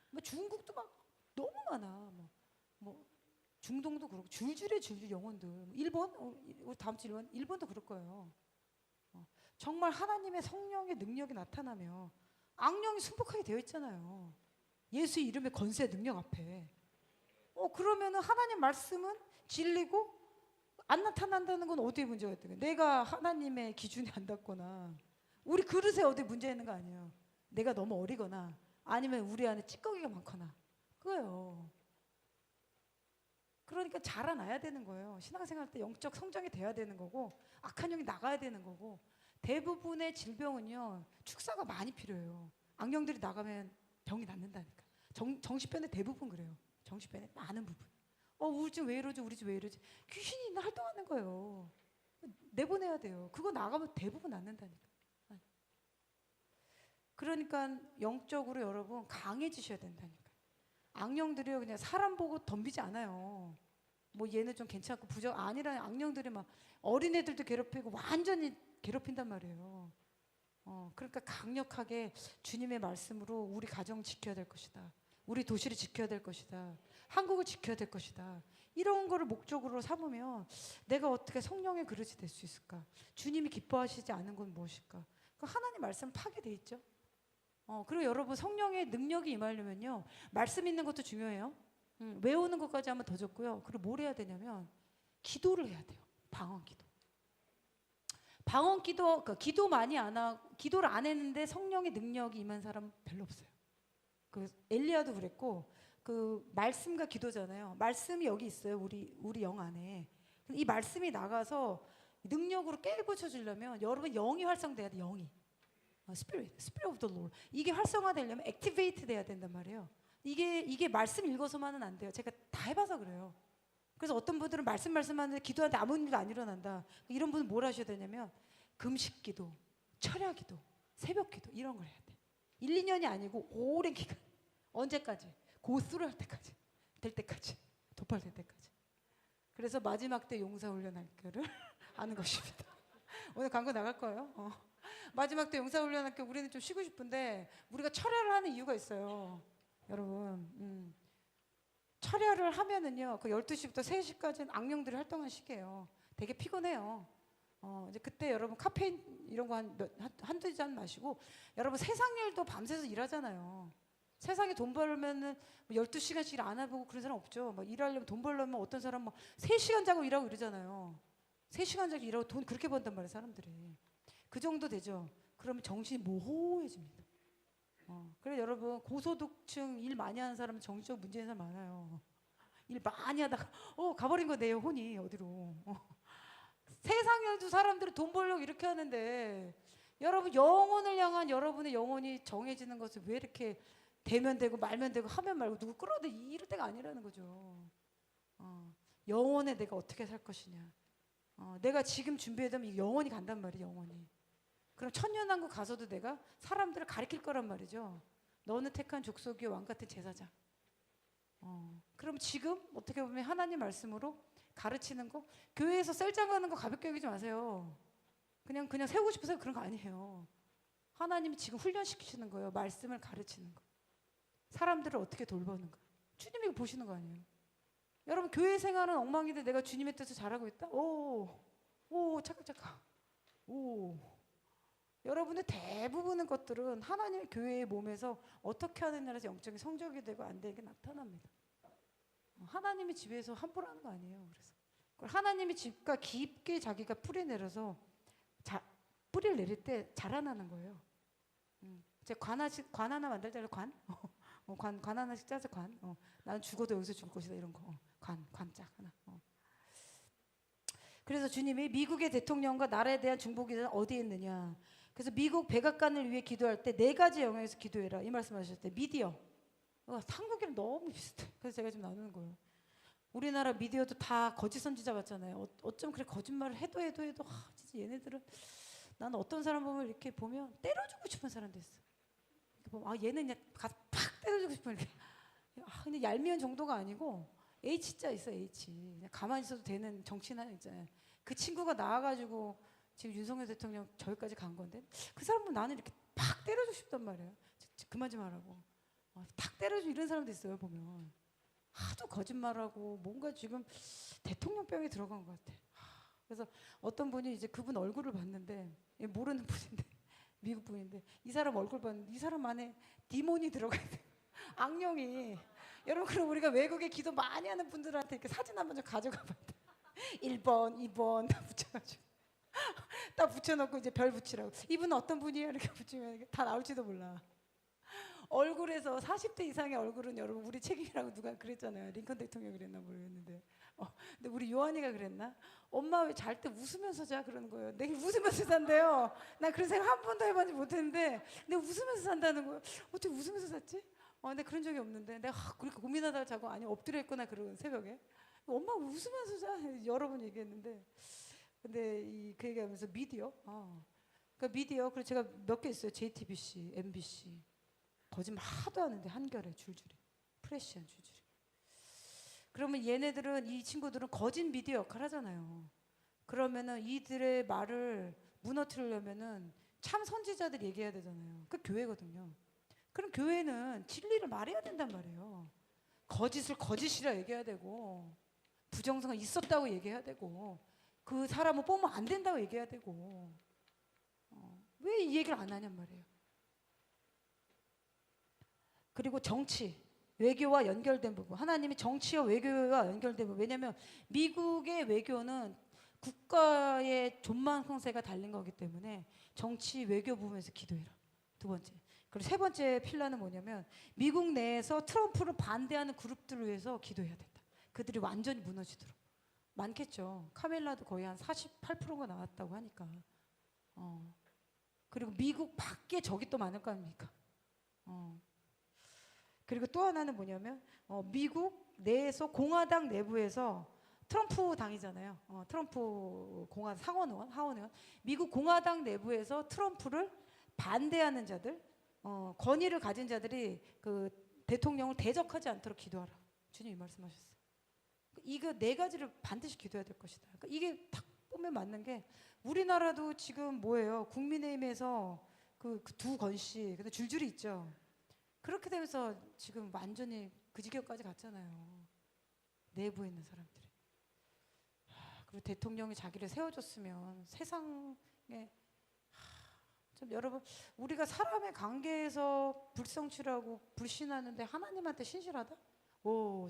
뭐 중국도 막 너무 많아. 뭐 중동도 그렇고 줄줄이 줄줄 영혼들. 일본 우리 다음 주 일본도 그럴 거예요. 정말 하나님의 성령의 능력이 나타나며 악령이 순복하게 되어 있잖아요. 예수 이름의 권세 능력 앞에. 그러면은 하나님 말씀은 진리고 안 나타난다는 건 어디에 문제가 있든 내가 하나님의 기준이 안 닿거나 우리 그릇에 어디 문제 있는 거 아니에요. 내가 너무 어리거나 아니면 우리 안에 찌꺼기가 많거나 그거예요. 그러니까 자라나야 되는 거예요. 신앙생활 때 영적 성장이 돼야 되는 거고 악한 영이 나가야 되는 거고 대부분의 질병은요 축사가 많이 필요해요. 악령들이 나가면 병이 낫는다니까. 정신병의 대부분 그래요. 정신병의 많은 부분. 우리 집 왜 이러지? 우리 집 왜 이러지? 귀신이 있나 활동하는 거예요. 내보내야 돼요. 그거 나가면 대부분 낫는다니까. 그러니까 영적으로 여러분 강해지셔야 된다니까. 악령들이요 그냥 사람 보고 덤비지 않아요. 뭐 얘는 좀 괜찮고 부정 아니라 악령들이 막 어린애들도 괴롭히고 완전히 괴롭힌단 말이에요. 그러니까 강력하게 주님의 말씀으로 우리 가정 지켜야 될 것이다. 우리 도시를 지켜야 될 것이다. 한국을 지켜야 될 것이다. 이런 거를 목적으로 삼으면 내가 어떻게 성령의 그릇이 될 수 있을까? 주님이 기뻐하시지 않은 건 무엇일까? 하나님 말씀 파괴돼 있죠. 그리고 여러분 성령의 능력이 임하려면요 말씀 있는 것도 중요해요. 외우는 것까지 하면 더 좋고요. 그리고 뭘 해야 되냐면 기도를 해야 돼요. 방언기도. 방언기도 그러니까 기도 많이 안 하고 기도를 안 했는데 성령의 능력이 임한 사람 별로 없어요. 그 엘리야도 그랬고 그 말씀과 기도잖아요. 말씀이 여기 있어요. 우리 영 안에. 이 말씀이 나가서 능력으로 깨부쳐 주려면 여러분 영이 활성돼야 돼. 영이. Spirit of the Lord. 이게 활성화되려면 액티베이트 돼야 된단 말이에요. 이게 말씀 읽어서만은 안 돼요. 제가 다 해봐서 그래요. 그래서 어떤 분들은 말씀하는데 기도하는데 아무 일도 안 일어난다. 이런 분은 뭘 하셔야 되냐면 금식기도, 철야기도, 새벽기도 이런 걸 해야 돼. 1, 2년이 아니고 오랜 기간. 언제까지? 고수를 할 때까지. 될 때까지. 도팔될 때까지. 그래서 마지막 때 용사훈련 학교를 하는 것입니다. 오늘 광고 나갈 거예요. 마지막 때 용사훈련 학교 우리는 좀 쉬고 싶은데 우리가 철야를 하는 이유가 있어요. 여러분 철야를 하면은요 그 12시부터 3시까지는 악령들이 활동하는 시기예요. 되게 피곤해요. 이제 그때 여러분 카페인 이런 거 한두 잔 마시고 여러분 세상 일도 밤새서 일하잖아요. 세상에 돈 벌면은 12시간씩 일 안 해보고 그런 사람 없죠. 막 일하려면 돈 벌려면 어떤 사람 막 3시간 자고 일하고 이러잖아요. 3시간 자고 일하고 돈 그렇게 번단 말이에요, 사람들이. 그 정도 되죠. 그러면 정신이 모호해집니다. 그래서 여러분 고소득층 일 많이 하는 사람은 정신적 문제 있는 사람 많아요. 일 많이 하다가 가버린 거네요. 혼이 어디로. 세상에도 사람들이 돈 벌려고 이렇게 하는데 여러분 영혼을 향한 여러분의 영혼이 정해지는 것을 왜 이렇게 되면 되고 말면 되고 하면 말고 누구 끌어도 이럴 때가 아니라는 거죠. 영혼에 내가 어떻게 살 것이냐. 내가 지금 준비해두면 영혼이 간단 말이에요. 영혼이. 그럼 천년왕국 가서도 내가 사람들을 가리킬 거란 말이죠. 너는 택한 족속의 왕 같은 제사장. 그럼 지금 어떻게 보면 하나님 말씀으로 가르치는 거 교회에서 셀장 가는 거 가볍게 여기지 마세요. 그냥 세우고 싶어서 그런 거 아니에요. 하나님이 지금 훈련시키시는 거예요. 말씀을 가르치는 거. 사람들을 어떻게 돌보는가. 주님이 보시는 거 아니에요. 여러분 교회 생활은 엉망인데 내가 주님의 뜻을 잘하고 있다? 오 착각. 여러분의 대부분의 것들은 하나님의 교회의 몸에서 어떻게 하느냐에서 영적인 성적이 되고 안 되게 나타납니다. 하나님의 집에서 함부로 하는 거 아니에요. 그래서 하나님의 집과 깊게 자기가 뿌리 내려서 뿌리를 내릴 때 자라나는 거예요. 제가 관 하나 만들자면 관 하나씩 짜서 나는 죽어도 여기서 죽을 것이다 이런 거. 관짝 하나. 그래서 주님이 미국의 대통령과 나라에 대한 중보기는 어디에 있느냐. 그래서 미국 백악관을 위해 기도할 때 4가지 영역에서 기도해라 이 말씀하셨을 때 미디어. 한국이랑 너무 비슷해. 그래서 제가 좀 나누는 거예요. 우리나라 미디어도 다 거짓 선지자 같잖아요. 어쩜 그래 거짓말을 해도 진짜 얘네들은 나는 어떤 사람 보면 이렇게 보면 때려주고 싶은 사람도 있어. 얘는 그냥 가서 팍 때려주고 싶은 이렇게. 근데 얄미운 정도가 아니고 H자 있어 H. 그냥 가만히 있어도 되는 정치인 하나 있잖아요. 그 친구가 나와가지고 지금 윤석열 대통령 저기까지 간 건데 그 사람은 나는 이렇게 팍 때려주고 싶단 말이에요. 그만 좀 하라고. 탁 때려주고 이런 사람도 있어요 보면. 하도 거짓말하고 뭔가 지금 대통령병에 들어간 것 같아. 그래서 어떤 분이 이제 그분 얼굴을 봤는데 모르는 분인데 미국 분인데 이 사람 얼굴 봤는데 이 사람 안에 디몬이 들어가 있는 악령이. 여러분 그럼 우리가 외국에 기도 많이 하는 분들한테 이렇게 사진 한번 좀 가져가 봐야 돼. 1번, 2번 다 붙여가지고 딱 붙여놓고 이제 별 붙이라고. 이분은 어떤 분이에요? 이렇게 붙이면 다 나올지도 몰라. 얼굴에서 40대 이상의 얼굴은 여러분 우리 책임이라고 누가 그랬잖아요. 링컨 대통령이 그랬나 모르겠는데. 근데 우리 요한이가 그랬나? 엄마 왜 잘 때 웃으면서 자 그러는 거예요. 내가 웃으면서 잔대요. 나 그런 생각 한 번도 해보지 못했는데 내가 웃으면서 산다는 거예요. 어떻게 웃으면서 잤지? 근데 그런 적이 없는데 내가 그렇게 고민하다가 자고 아니 엎드려 있구나 그런 새벽에. 엄마 웃으면서 자 여러 번 얘기했는데 근데 그 얘기하면서 미디어 그러니까 미디어 그리고 제가 몇 개 있어요. JTBC, MBC 거짓말 하도 하는데 한결에 줄줄이 프레시한 줄줄이. 그러면 얘네들은 이 친구들은 거짓 미디어 역할 하잖아요. 그러면은 이들의 말을 무너뜨리려면은 참 선지자들 얘기해야 되잖아요. 그 교회거든요. 그럼 교회는 진리를 말해야 된단 말이에요. 거짓을 거짓이라 얘기해야 되고 부정성이 있었다고 얘기해야 되고 그 사람을 뽑으면 안 된다고 얘기해야 되고 왜 이 얘기를 안 하냔 말이에요. 그리고 정치, 외교와 연결된 부분. 하나님이 정치와 외교와 연결된 부분. 왜냐하면 미국의 외교는 국가의 존망 형세가 달린 거기 때문에 정치, 외교 부분에서 기도해라. 두 번째. 그리고 세 번째 필라는 뭐냐면 미국 내에서 트럼프를 반대하는 그룹들을 위해서 기도해야 된다. 그들이 완전히 무너지도록. 많겠죠. 카멜라도 거의 한 48%가 나왔다고 하니까. 그리고 미국 밖에 적이 또 많을 거 아닙니까? 그리고 또 하나는 뭐냐면 미국 내에서 공화당 내부에서 트럼프 당이잖아요. 트럼프 상원 하원의원. 미국 공화당 내부에서 트럼프를 반대하는 자들, 권위를 가진 자들이 그 대통령을 대적하지 않도록 기도하라. 주님이 말씀하셨어요. 이거 네 가지를 반드시 기도해야 될 것이다. 그러니까 이게 딱 보면 맞는 게 우리나라도 지금 뭐예요? 국민의힘에서 그 두 건씨, 근데 줄줄이 있죠. 그렇게 되면서 지금 완전히 그 지경까지 갔잖아요. 내부에 있는 사람들이. 그리고 대통령이 자기를 세워줬으면 세상에 좀 여러분 우리가 사람의 관계에서 불성실하고 불신하는데 하나님한테 신실하다?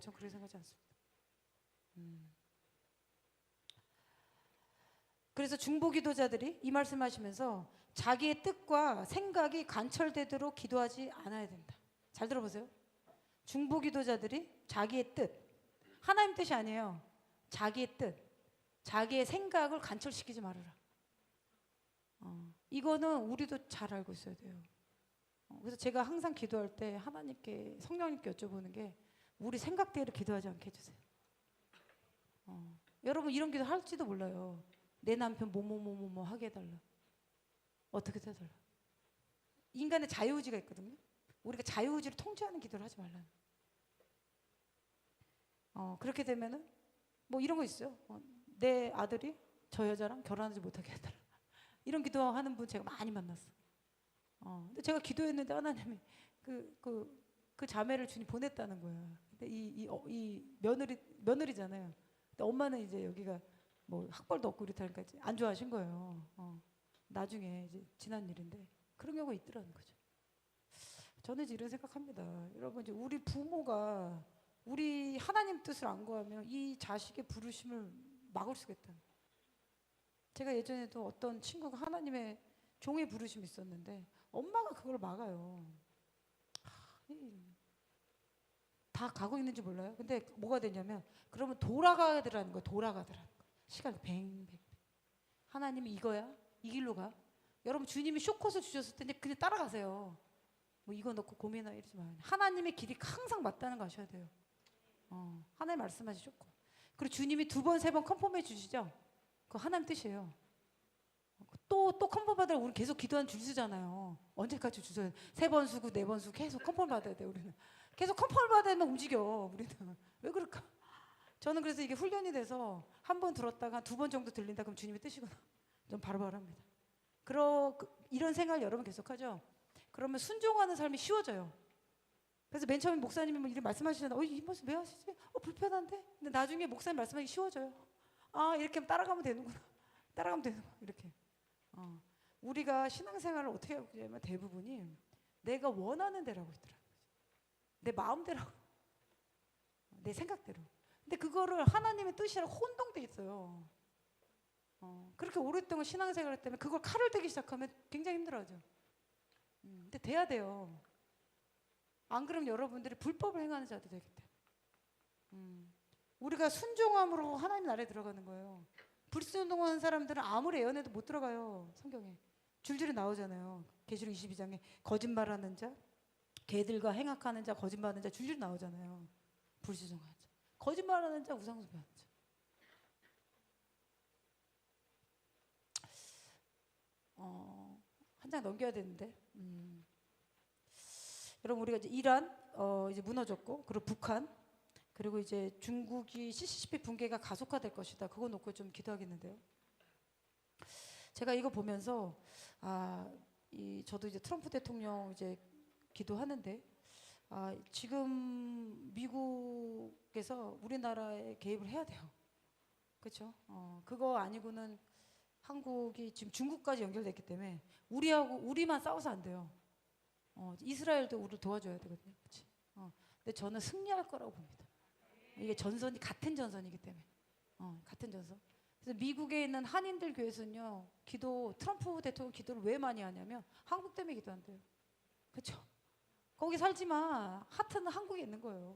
전 그렇게 생각하지 않습니다. 그래서 중보기도자들이 이 말씀하시면서 자기의 뜻과 생각이 관철되도록 기도하지 않아야 된다. 잘 들어보세요. 중보기도자들이 자기의 뜻, 하나님 뜻이 아니에요. 자기의 뜻, 자기의 생각을 관철시키지 말아라. 이거는 우리도 잘 알고 있어야 돼요. 그래서 제가 항상 기도할 때 하나님께 성령님께 여쭤보는 게 우리 생각대로 기도하지 않게 해주세요. 여러분 이런 기도 할지도 몰라요. 내 남편 뭐뭐뭐뭐 하게 해달라. 어떻게 해달라. 인간의 자유의지가 있거든요. 우리가 자유의지를 통제하는 기도를 하지 말라는. 그렇게 되면은 뭐 이런 거 있어요. 내 아들이 저 여자랑 결혼하지 못하게 해달라. 이런 기도하는 분 제가 많이 만났어. 근데 제가 기도했는데 하나님이 그 자매를 주님 보냈다는 거야. 근데 이 며느리잖아요. 근데 엄마는 이제 여기가 뭐 학벌도 없고 이렇다니까 이제 안 좋아하신 거예요. 나중에 이제 지난 일인데 그런 경우가 있더라는 거죠. 저는 이제 이런 생각합니다. 여러분 이제 우리 부모가 우리 하나님 뜻을 안 구하면 이 자식의 부르심을 막을 수가 있다. 제가 예전에도 어떤 친구가 하나님의 종의 부르심이 있었는데 엄마가 그걸 막아요. 다 가고 있는지 몰라요. 근데 뭐가 되냐면 그러면 돌아가더라는 거예요. 돌아가더라는 거. 시간이 뱅뱅. 하나님이 이거야? 이 길로 가? 여러분 주님이 쇼컷을 주셨을 텐데 그냥 따라가세요. 뭐 이거 넣고 고민하지 마요. 하나님의 길이 항상 맞다는 거 아셔야 돼요. 하나님 말씀하시 쇼컷. 그리고 주님이 2번, 3번 컨펌해 주시죠? 그거 하나님 뜻이에요. 또 컨펌 받으라 우리 계속 기도한 줄 서잖아요. 언제까지 줄 서요? 3번 수고 4번 수고 계속 컨펌 받아야 돼 우리는. 계속 컨펌 받으면 움직여 우리는. 왜 그럴까? 저는 그래서 이게 훈련이 돼서 한 번 들었다가 2번 정도 들린다 그럼 주님의 뜻이구나. 좀 바로바로합니다. 이런 생각을 여러분 계속하죠. 그러면 순종하는 삶이 쉬워져요. 그래서 맨 처음에 목사님이 뭐 이렇게 말씀하시잖아요. 이 말씀 왜 하시지? 불편한데? 근데 나중에 목사님 말씀하기 쉬워져요. 아, 이렇게 하면 따라가면 되는구나. 따라가면 되는구나. 이렇게. 우리가 신앙생활을 어떻게 하고 있냐면 대부분이 내가 원하는 대로 하고 있더라고요. 내 마음대로, 내 생각대로. 근데 그거를 하나님의 뜻이랑 혼동돼 있어요. 그렇게 오랫동안 신앙생활을 때문에 그걸 칼을 대기 시작하면 굉장히 힘들어하죠. 근데 돼야 돼요. 안 그러면 여러분들이 불법을 행하는 자들이 되기 때문에. 우리가 순종함으로 하나님 나라에 들어가는 거예요. 불순종하는 사람들은 아무리 애원해도 못 들어가요. 성경에 줄줄이 나오잖아요. 계시록 22장에 거짓말하는 자, 개들과 행악하는 자, 거짓말하는 자 줄줄이 나오잖아요. 불순종하는 자, 거짓말하는 자, 우상숭배하는 자. 한 장 넘겨야 되는데, 여러분 우리가 이제 이란 이제 무너졌고, 그리고 북한, 그리고 이제 중국이 CCP 붕괴가 가속화될 것이다. 그거 놓고 좀 기도하겠는데요. 제가 이거 보면서 저도 이제 트럼프 대통령 이제 기도하는데, 지금 미국에서 우리나라에 개입을 해야 돼요. 그렇죠? 그거 아니고는 한국이 지금 중국까지 연결됐기 때문에 우리만 싸워서 안 돼요. 이스라엘도 우리를 도와줘야 되거든요. 그렇지? 근데 저는 승리할 거라고 봅니다. 이게 전선이 같은 전선이기 때문에. 같은 전선. 그래서 미국에 있는 한인들 교회에서는요, 트럼프 대통령 기도를 왜 많이 하냐면 한국 때문에 기도한대요. 그렇죠? 거기 살지만 하트는 한국에 있는 거예요.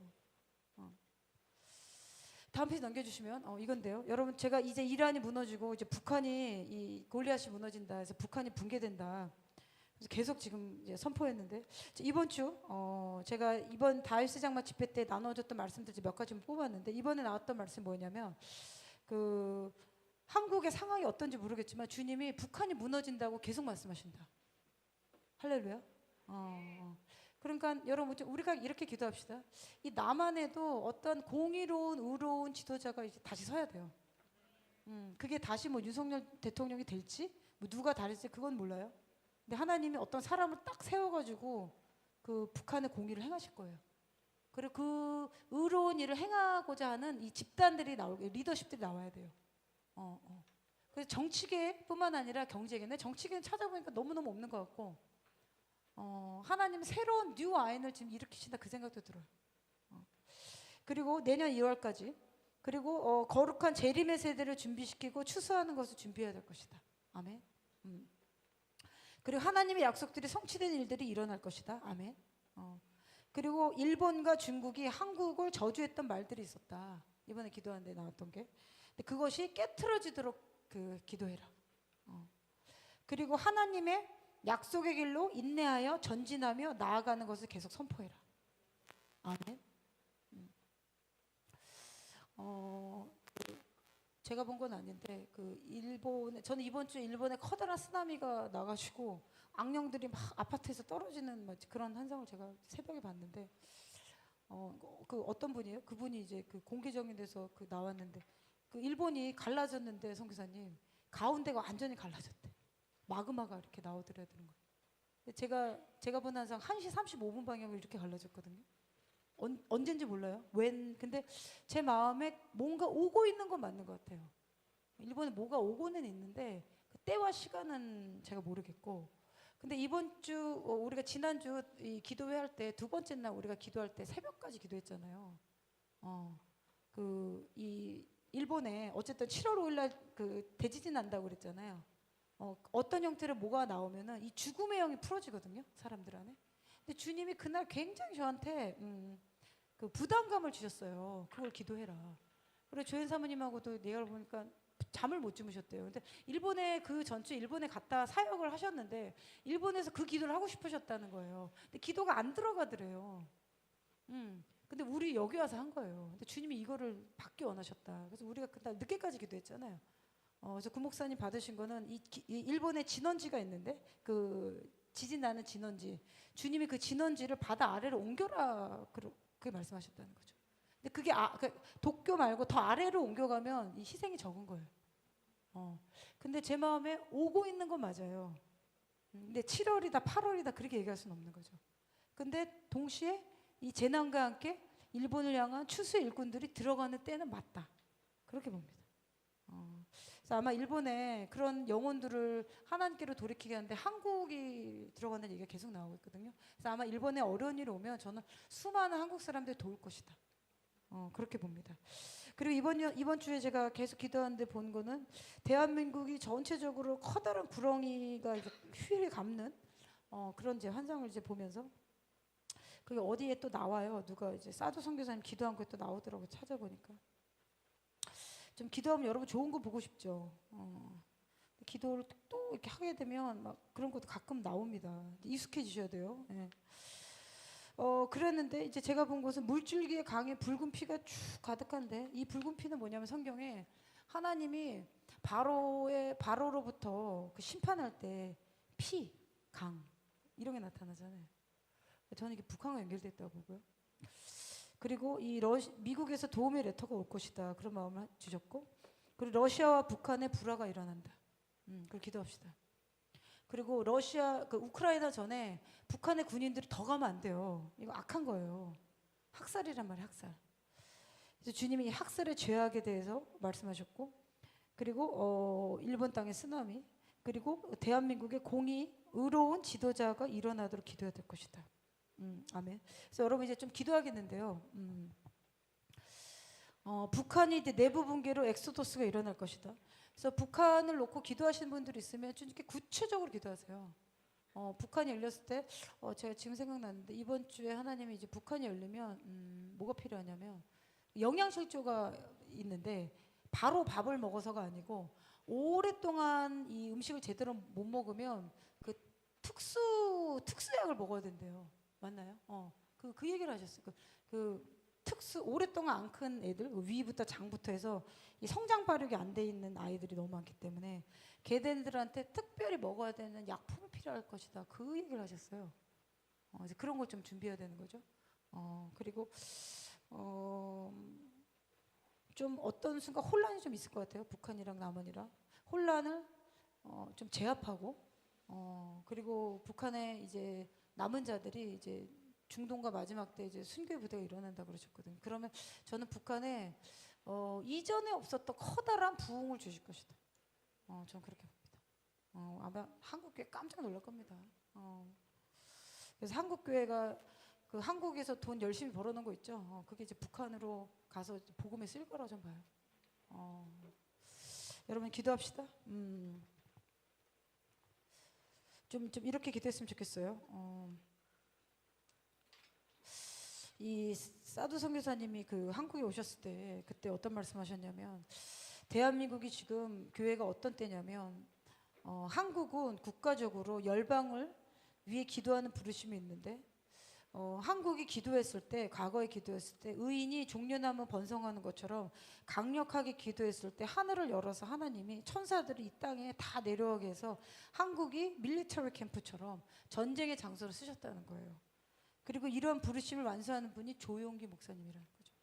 다음 페이지 넘겨주시면 이건데요. 여러분 제가 이제 이란이 무너지고 이제 북한이 이 골리앗이 무너진다 해서 북한이 붕괴된다. 그래서 계속 지금 이제 선포했는데 이번 주 제가 이번 다윗의 장막 집회 때 나눠줬던 말씀들 몇 가지 뽑았는데 이번에 나왔던 말씀이 뭐냐면 그 한국의 상황이 어떤지 모르겠지만 주님이 북한이 무너진다고 계속 말씀하신다. 할렐루야. 그러니까 여러분 우리가 이렇게 기도합시다. 이 남한에도 어떤 공의로운 의로운 지도자가 이제 다시 서야 돼요. 그게 다시 뭐 윤석열 대통령이 될지 뭐 누가 다를지 그건 몰라요. 근데 하나님이 어떤 사람을 딱 세워가지고 그 북한의 공의를 행하실 거예요. 그리고 그 의로운 일을 행하고자 하는 이 집단들이 리더십들이 나와야 돼요. 그래서 정치계뿐만 아니라 경제계는 정치계는 찾아보니까 너무너무 없는 것 같고 하나님 새로운 뉴 아인을 지금 일으키신다 그 생각도 들어요. 그리고 내년 2월까지 그리고 거룩한 재림의 세대를 준비시키고 추수하는 것을 준비해야 될 것이다. 아멘. 그리고 하나님의 약속들이 성취된 일들이 일어날 것이다. 아멘. 그리고 일본과 중국이 한국을 저주했던 말들이 있었다. 이번에 기도하는데 나왔던 게. 근데 그것이 깨트려지도록 기도해라. 그리고 하나님의 약속의 길로 인내하여 전진하며 나아가는 것을 계속 선포해라. 아멘. 제가 본 건 아닌데 저는 이번 주에 일본에 커다란 쓰나미가 나가지고 악령들이 막 아파트에서 떨어지는 그런 현상을 제가 새벽에 봤는데 그 어떤 분이에요? 그분이 이제 그 공개적인 데서 나왔는데 그 일본이 갈라졌는데 선교사님 가운데가 완전히 갈라졌대. 마그마가 이렇게 나오더래야 되는 거예요. 제가 본 한상 1시 35분 방향으로 이렇게 갈라졌거든요. 언젠지 몰라요. 근데 제 마음에 뭔가 오고 있는 건 맞는 것 같아요. 일본에 뭐가 오고는 있는데 그 때와 시간은 제가 모르겠고. 근데 이번 주 우리가 지난주 이 기도회 할 때 두 번째 날 우리가 기도할 때 새벽까지 기도했잖아요. 이 일본에 어쨌든 7월 5일 날 그 대지진 난다고 그랬잖아요. 어떤 형태로 뭐가 나오면은 이 죽음의 영이 풀어지거든요. 사람들 안에. 근데 주님이 그날 굉장히 저한테 그 부담감을 주셨어요. 그걸 기도해라. 그리고 조연 사모님하고도 내가 보니까 잠을 못 주무셨대요. 근데 일본에 그 전주 일본에 갔다 사역을 하셨는데 일본에서 그 기도를 하고 싶으셨다는 거예요. 근데 기도가 안 들어가더래요. 근데 우리 여기 와서 한 거예요. 근데 주님이 이거를 받기 원하셨다. 그래서 우리가 그날 늦게까지 기도했잖아요. 그래서 구 목사님 받으신 거는 이 일본에 진원지가 있는데 그 지진 나는 진원지. 주님이 그 진원지를 바다 아래로 옮겨라 그렇게 말씀하셨다는 거죠. 근데 그게 도쿄 말고 더 아래로 옮겨가면 이 희생이 적은 거예요. 근데 제 마음에 오고 있는 건 맞아요. 근데 7월이다, 8월이다 그렇게 얘기할 수는 없는 거죠. 근데 동시에 이 재난과 함께 일본을 향한 추수의 일꾼들이 들어가는 때는 맞다. 그렇게 봅니다. 그래서 아마 일본에 그런 영혼들을 하나님께로 돌이키게 하는데 한국이 들어간다는 얘기가 계속 나오고 있거든요. 그래서 아마 일본에 어려운 일이 오면 저는 수많은 한국 사람들이 도울 것이다. 그렇게 봅니다. 그리고 이번 주에 제가 계속 기도하는데 본 거는 대한민국이 전체적으로 커다란 구렁이가 이제 휘를 감는 그런 이제 환상을 이제 보면서 그게 어디에 또 나와요. 누가 이제 사도 선교사님 기도한 거에 또 나오더라고요. 찾아보니까. 좀 기도하면 여러분 좋은 거 보고 싶죠. 기도를 또 이렇게 하게 되면 막 그런 것도 가끔 나옵니다. 익숙해지셔야 돼요. 예. 그랬는데 이제 제가 본 것은 물줄기의 강에 붉은 피가 쭉 가득한데 이 붉은 피는 뭐냐면 성경에 하나님이 바로로부터 그 심판할 때 피, 강 이런 게 나타나잖아요. 저는 이게 북한과 연결됐다고 보고요. 그리고 미국에서 도움의 레터가 올 것이다. 그런 마음을 주셨고, 그리고 러시아와 북한의 불화가 일어난다. 그걸 기도합시다. 그리고 우크라이나 전에 북한의 군인들이 더 가면 안 돼요. 이거 악한 거예요. 학살이란 말이에요, 학살. 그래서 주님이 이 학살의 죄악에 대해서 말씀하셨고, 그리고 일본 땅의 쓰나미, 그리고 대한민국의 공의, 의로운 지도자가 일어나도록 기도해야 될 것이다. 아멘. 그래서 여러분 이제 좀 기도하겠는데요. 북한이 이제 내부 붕괴로 엑소더스가 일어날 것이다. 그래서 북한을 놓고 기도하시는 분들이 있으면 좀 이렇게 구체적으로 기도하세요. 북한이 열렸을 때, 제가 지금 생각났는데 이번 주에 하나님이 이제 북한이 열리면 뭐가 필요하냐면 영양실조가 있는데 바로 밥을 먹어서가 아니고 오랫동안 이 음식을 제대로 못 먹으면 그 특수약을 먹어야 된대요. 맞나요? 그 얘기를 하셨어요. 오랫동안 안 큰 애들, 위부터 장부터 해서 이 성장 발육이 안 돼 있는 아이들이 너무 많기 때문에 걔네들한테 특별히 먹어야 되는 약품이 필요할 것이다. 그 얘기를 하셨어요. 이제 그런 걸 좀 준비해야 되는 거죠. 그리고 좀 어떤 순간 혼란이 좀 있을 것 같아요. 북한이랑 남한이랑 혼란을 좀 제압하고 그리고 북한의 이제 남은 자들이 이제 중동과 마지막 때 이제 순교의 부대가 일어난다 그러셨거든요. 그러면 저는 북한에 이전에 없었던 커다란 부흥을 주실 것이다. 저는 그렇게 봅니다. 아마 한국교회 깜짝 놀랄 겁니다. 그래서 한국교회가 그 한국에서 돈 열심히 벌어놓은 거 있죠. 그게 이제 북한으로 가서 복음에 쓸 거라고 좀 봐요. 여러분 기도합시다. 좀 이렇게 기도했으면 좋겠어요. 이 사두 선교사님이 그 한국에 오셨을 때 그때 어떤 말씀하셨냐면 대한민국이 지금 교회가 어떤 때냐면 한국은 국가적으로 열방을 위해 기도하는 부르심이 있는데 한국이 기도했을 때 과거에 기도했을 때 의인이 종려나무 번성하는 것처럼 강력하게 기도했을 때 하늘을 열어서 하나님이 천사들이 이 땅에 다 내려오게 해서 한국이 밀리터리 캠프처럼 전쟁의 장소로 쓰셨다는 거예요. 그리고 이런 부르심을 완수하는 분이 조용기 목사님이라는 거죠.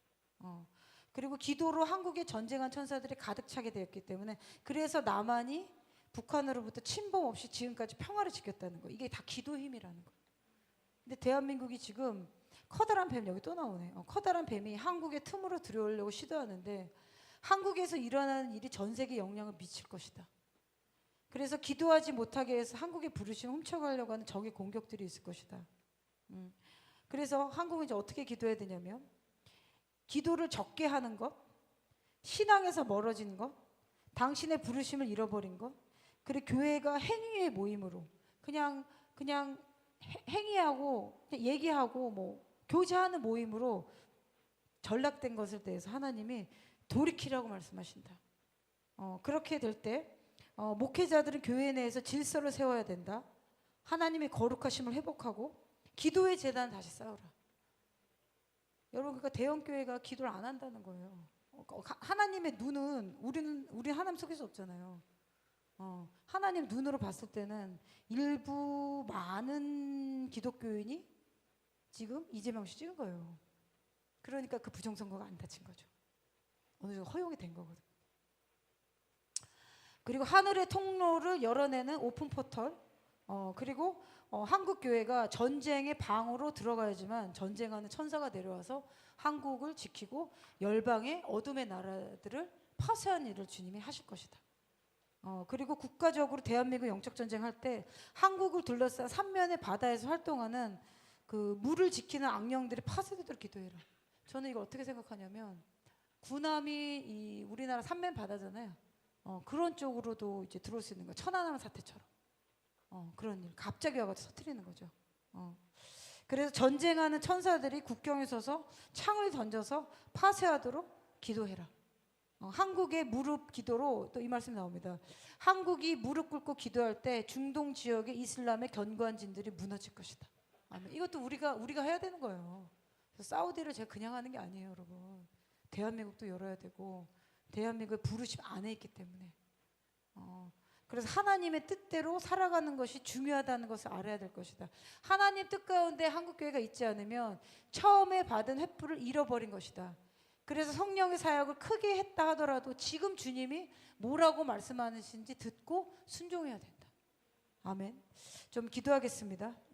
그리고 기도로 한국에 전쟁한 천사들이 가득 차게 되었기 때문에 그래서 남한이 북한으로부터 침범 없이 지금까지 평화를 지켰다는 거. 이게 다 기도 힘이라는 거. 근데 대한민국이 지금 커다란 뱀 여기 또 나오네. 커다란 뱀이 한국의 틈으로 들어오려고 시도하는데 한국에서 일어나는 일이 전 세계에 영향을 미칠 것이다. 그래서 기도하지 못하게 해서 한국의 부르심을 훔쳐가려고 하는 적의 공격들이 있을 것이다. 그래서 한국은 이제 어떻게 기도해야 되냐면 기도를 적게 하는 것, 신앙에서 멀어지는 것, 당신의 부르심을 잃어버린 것, 그리고 교회가 행위의 모임으로 그냥 행위하고 얘기하고 뭐 교제하는 모임으로 전락된 것에 대해서 하나님이 돌이키라고 말씀하신다. 그렇게 될 때 목회자들은 교회 내에서 질서를 세워야 된다. 하나님의 거룩하심을 회복하고 기도의 재단 다시 쌓으라. 여러분 그러니까 대형 교회가 기도를 안 한다는 거예요. 하나님의 눈은 우리 하나님 속일 수 없잖아요. 하나님 눈으로 봤을 때는 일부 많은 기독교인이 지금 이재명 씨 찍은 거예요. 그러니까 그 부정선거가 안 다친 거죠. 어느 정도 허용이 된 거거든. 그리고 하늘의 통로를 열어내는 오픈 포털. 그리고 한국 교회가 전쟁의 방으로 들어가야지만 전쟁하는 천사가 내려와서 한국을 지키고 열방의 어둠의 나라들을 파쇄한 일을 주님이 하실 것이다. 그리고 국가적으로 대한민국 영적 전쟁할 때 한국을 둘러싼 삼면의 바다에서 활동하는 그 물을 지키는 악령들이 파쇄되도록 기도해라. 저는 이걸 어떻게 생각하냐면 군함이 이 우리나라 삼면 바다잖아요. 그런 쪽으로도 이제 들어올 수 있는 거예요. 천안함 사태처럼. 그런 일 갑자기 와가지고 터뜨리는 거죠. 그래서 전쟁하는 천사들이 국경에 서서 창을 던져서 파쇄하도록 기도해라. 한국의 무릎 기도로 또 이 말씀이 나옵니다. 한국이 무릎 꿇고 기도할 때 중동 지역의 이슬람의 견고한 진들이 무너질 것이다. 아멘. 이것도 우리가 해야 되는 거예요. 그래서 사우디를 제가 그냥 하는 게 아니에요, 여러분. 대한민국도 열어야 되고 대한민국의 부르심 안에 있기 때문에. 그래서 하나님의 뜻대로 살아가는 것이 중요하다는 것을 알아야 될 것이다. 하나님 뜻 가운데 한국교회가 있지 않으면 처음에 받은 횃불을 잃어버린 것이다. 그래서 성령의 사역을 크게 했다 하더라도 지금 주님이 뭐라고 말씀하시는지 듣고 순종해야 된다. 아멘. 좀 기도하겠습니다.